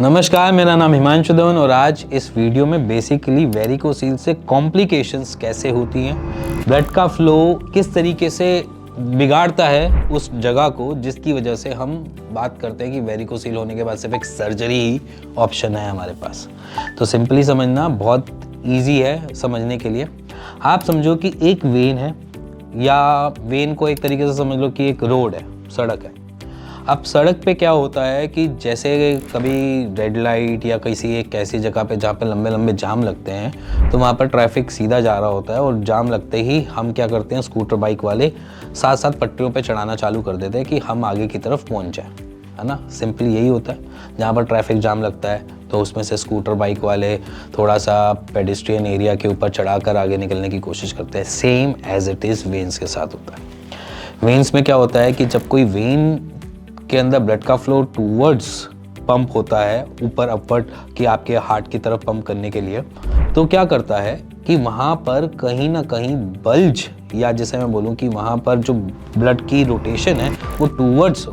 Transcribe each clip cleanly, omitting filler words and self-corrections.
नमस्कार, मेरा नाम हिमांशु धवन और आज इस वीडियो में बेसिकली वेरिकोसील से कॉम्प्लिकेशंस कैसे होती हैं, ब्लड का फ्लो किस तरीके से बिगाड़ता है उस जगह को, जिसकी वजह से हम बात करते हैं कि वेरिकोसील होने के बाद सिर्फ एक सर्जरी ही ऑप्शन है हमारे पास। तो सिंपली समझना बहुत ईजी है समझने के लिए। आप समझो कि एक वेन है, या वेन को एक तरीके से समझ लो कि एक रोड है, सड़क है। अब सड़क पे क्या होता है कि जैसे कभी रेड लाइट या किसी एक ऐसी जगह पे जहाँ पे लंबे लंबे जाम लगते हैं, तो वहाँ पर ट्रैफिक सीधा जा रहा होता है और जाम लगते ही हम क्या करते हैं, स्कूटर बाइक वाले साथ साथ पटरियों पे चढ़ाना चालू कर देते हैं कि हम आगे की तरफ पहुँच जाएं, है ना। सिंपली यही होता है। जहाँ पर ट्रैफिक जाम लगता है तो उसमें से स्कूटर बाइक वाले थोड़ा सा पेडिस्ट्रियन एरिया के ऊपर चढ़ाकर आगे निकलने की कोशिश करते हैं। सेम एज इट इज़ वेन्स के साथ होता है। वेन्स में क्या होता है कि जब कोई वेन के अंदर ब्लड का फ्लो टूवर्ड्स पंप होता है, ऊपर अपवर्ड कि आपके हार्ट की तरफ पंप करने के लिए, तो क्या करता है कि वहाँ पर कहीं ना कहीं बल्ज, या जैसे मैं बोलूँ कि वहाँ पर जो ब्लड की रोटेशन है वो टूवर्ड्स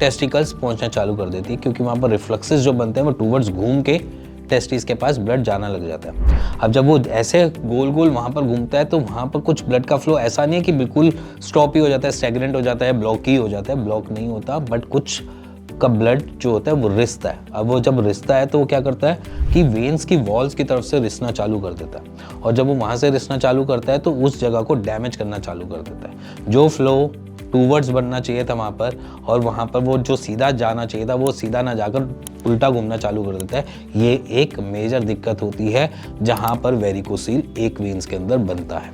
टेस्टिकल्स पहुँचना चालू कर देती है, क्योंकि वहाँ पर रिफ्लक्सेस जो बनते हैं वो टूवर्ड्स घूम के टेस्टिस के पास ब्लड जाना लग जाता है। अब जब वो ऐसे गोल गोल वहाँ पर घूमता है तो वहाँ पर कुछ ब्लड का फ्लो ऐसा नहीं है कि बिल्कुल स्टॉप ही हो जाता है, स्टैग्नेंट हो जाता है, ब्लॉक ही हो जाता है। ब्लॉक नहीं होता, बट कुछ का ब्लड जो होता है वो रिसता है। अब वो जब रिसता है तो वो क्या करता है कि वेन्स की वॉल्स की तरफ से रिसना चालू कर देता है, और जब वो वहाँ से रिसना चालू करता है तो उस जगह को डैमेज करना चालू कर देता है। जो फ्लो टूवर्ड्स बनना चाहिए था वहाँ पर, और वहाँ पर वो जो सीधा जाना चाहिए था वो सीधा ना जाकर उल्टा घूमना चालू कर देता है। ये एक मेजर दिक्कत होती है जहाँ पर वेरिकोसील एक वेन्स के अंदर बनता है।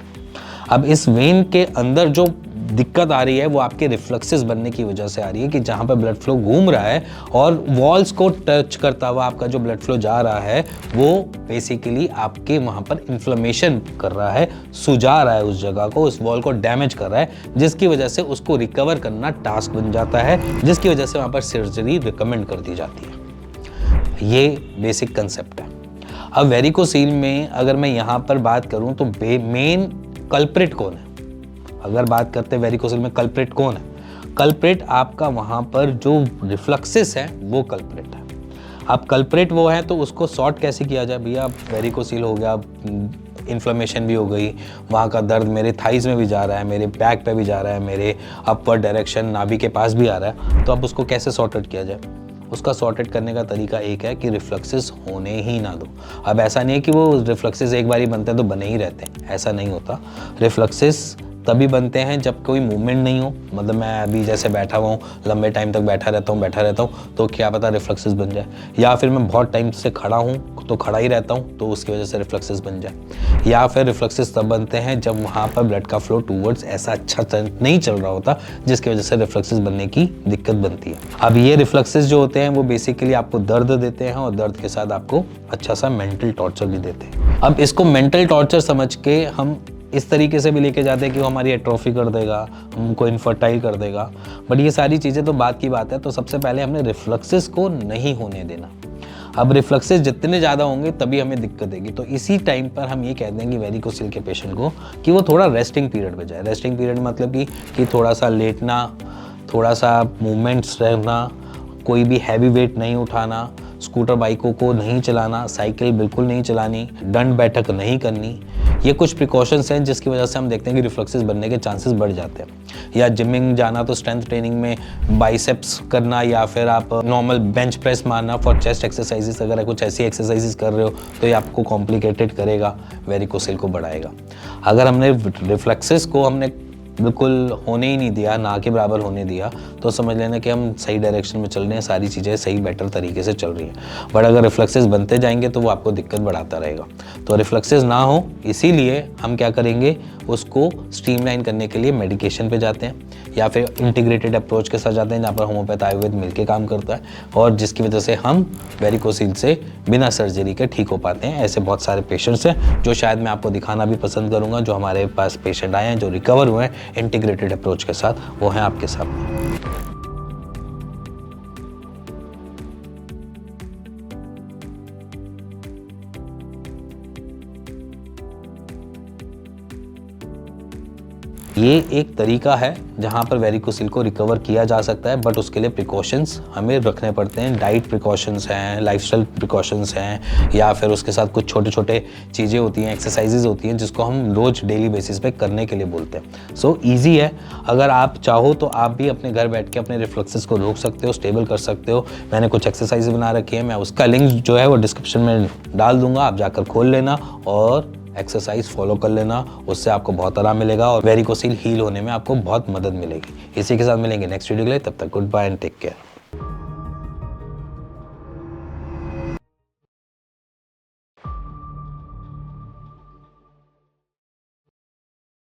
अब इस वेन के अंदर जो दिक्कत आ रही है वो आपके रिफ्लक्सेस बनने की वजह से आ रही है, कि जहाँ पर ब्लड फ्लो घूम रहा है और वॉल्स को टच करता हुआ आपका जो ब्लड फ्लो जा रहा है वो बेसिकली आपके वहाँ पर इन्फ्लेमेशन कर रहा है, सुजा रहा है उस जगह को, उस वॉल को डैमेज कर रहा है, जिसकी वजह से उसको रिकवर करना टास्क बन जाता है, जिसकी वजह से वहाँ पर सर्जरी रिकमेंड कर दी जाती है। ये बेसिक कंसेप्ट है। अब वेरिकोसील में अगर मैं यहाँ पर बात करूँ तो मेन कल्प्रिट कौन है? अगर बात करते हैं वेरिकोसील में कल्प्रिट कौन है, कल्प्रिट आपका वहाँ पर जो रिफ्लक्सेस है वो कल्प्रिट है। अब कल्प्रिट वो है तो उसको सॉर्ट कैसे किया जाए? भैया वेरिकोसील हो गया, इन्फ्लेमेशन भी हो गई, वहाँ का दर्द मेरे थाइज में भी जा रहा है, मेरे बैक पे भी जा रहा है, मेरे अपवर्ड डायरेक्शन नाभि के पास भी आ रहा है, तो अब उसको कैसे सॉर्ट आउट किया जाए? उसका सॉर्टेड करने का तरीका एक है कि रिफ्लक्सेस होने ही ना दो। अब ऐसा नहीं है कि वो रिफ्लक्सेस एक बार ही बनते हैं तो बने ही रहते हैं, ऐसा नहीं होता। रिफ्लक्सेस तभी बनते हैं जब कोई मूवमेंट नहीं हो। मतलब मैं अभी जैसे बैठा हुआ हूँ, लंबे टाइम तक बैठा रहता हूँ तो क्या पता रिफ्लक्सेस बन जाए, या फिर मैं बहुत टाइम से खड़ा हूँ तो खड़ा ही रहता हूँ तो उसकी वजह से रिफ्लक्सेस बन जाए। या फिर रिफ्लक्सेस तब बनते हैं जब वहाँ पर ब्लड का फ्लो टूवर्ड्स ऐसा अच्छा नहीं चल रहा होता, जिसकी वजह से रिफ्लक्सेस बनने की दिक्कत बनती है। अब ये रिफ्लक्सेस जो होते हैं वो बेसिकली आपको दर्द देते हैं, और दर्द के साथ आपको अच्छा सा मेंटल टॉर्चर भी देते हैं। अब इसको मेंटल टॉर्चर समझ के हम इस तरीके से भी लेके जाते हैं कि वो हमारी एट्रोफी कर देगा, हमको इनफर्टाइल कर देगा, बट ये सारी चीज़ें तो बात की बात है। तो सबसे पहले हमने रिफ्लक्सेस को नहीं होने देना। अब रिफ्लक्सेस जितने ज़्यादा होंगे तभी हमें दिक्कत देगी। तो इसी टाइम पर हम ये कह देंगे वेरिकोसील के पेशेंट को कि वो थोड़ा रेस्टिंग पीरियड पे जाए। रेस्टिंग पीरियड मतलब कि थोड़ा सा लेटना, थोड़ा सा मूवमेंट्स रहना, कोई भी हैवी वेट नहीं उठाना, स्कूटर बाइकों को नहीं चलाना, साइकिल बिल्कुल नहीं चलानी, दंड बैठक नहीं करनी। ये कुछ प्रिकॉशंस हैं जिसकी वजह से हम देखते हैं कि रिफ्लक्सेस बनने के चांसेस बढ़ जाते हैं। या जिमिंग जाना तो स्ट्रेंथ ट्रेनिंग में बाइसेप्स करना, या फिर आप नॉर्मल बेंच प्रेस मारना फॉर चेस्ट एक्सरसाइजेस, अगर कुछ ऐसी एक्सरसाइजेस कर रहे हो तो ये आपको कॉम्प्लिकेटेड करेगा, वेरिकोसील को बढ़ाएगा। अगर हमने रिफ्लक्सेस को हमने बिल्कुल होने ही नहीं दिया, ना के बराबर होने दिया, तो समझ लेना कि हम सही डायरेक्शन में चल रहे हैं, सारी चीज़ें सही बेटर तरीके से चल रही हैं। बट अगर रिफ्लक्सेस बनते जाएंगे तो वो आपको दिक्कत बढ़ाता रहेगा। तो रिफ्लक्सेस ना हो इसीलिए हम क्या करेंगे, उसको स्ट्रीमलाइन करने के लिए मेडिकेशन पे जाते हैं, या फिर इंटीग्रेटेड अप्रोच के साथ जाते हैं जहाँ पर होम्योपैथ आयुर्वेद मिलकर काम करता है, और जिसकी वजह से हम वेरिकोसील से बिना सर्जरी के ठीक हो पाते हैं। ऐसे बहुत सारे पेशेंट्स हैं जो शायद मैं आपको दिखाना भी पसंद करूँगा, जो हमारे पास पेशेंट आए हैं जो रिकवर हुए हैं इंटीग्रेटेड अप्रोच के साथ, वो हैं आपके सामने। ये एक तरीका है जहाँ पर वेरिकोसिल को रिकवर किया जा सकता है, बट उसके लिए प्रिकॉशंस हमें रखने पड़ते हैं। डाइट प्रिकॉशंस हैं, लाइफस्टाइल प्रिकॉशंस हैं, या फिर उसके साथ कुछ छोटे छोटे चीज़ें होती हैं, एक्सरसाइजेज होती हैं जिसको हम रोज डेली बेसिस पे करने के लिए बोलते हैं। सो ईजी है, अगर आप चाहो तो आप भी अपने घर बैठ के अपने रिफ्लक्सेस को रोक सकते हो, स्टेबल कर सकते हो। मैंने कुछ एक्सरसाइज बना रखी है, मैं उसका लिंक जो है वो डिस्क्रिप्शन में डाल दूंगा, आप जाकर खोल लेना और एक्सरसाइज फॉलो कर लेना, उससे आपको बहुत आराम मिलेगा और वेरिकोसिल हील होने में आपको बहुत मदद मिलेगी। इसी के साथ मिलेंगे नेक्स्ट वीडियो के लिए, तब तक good bye and take care.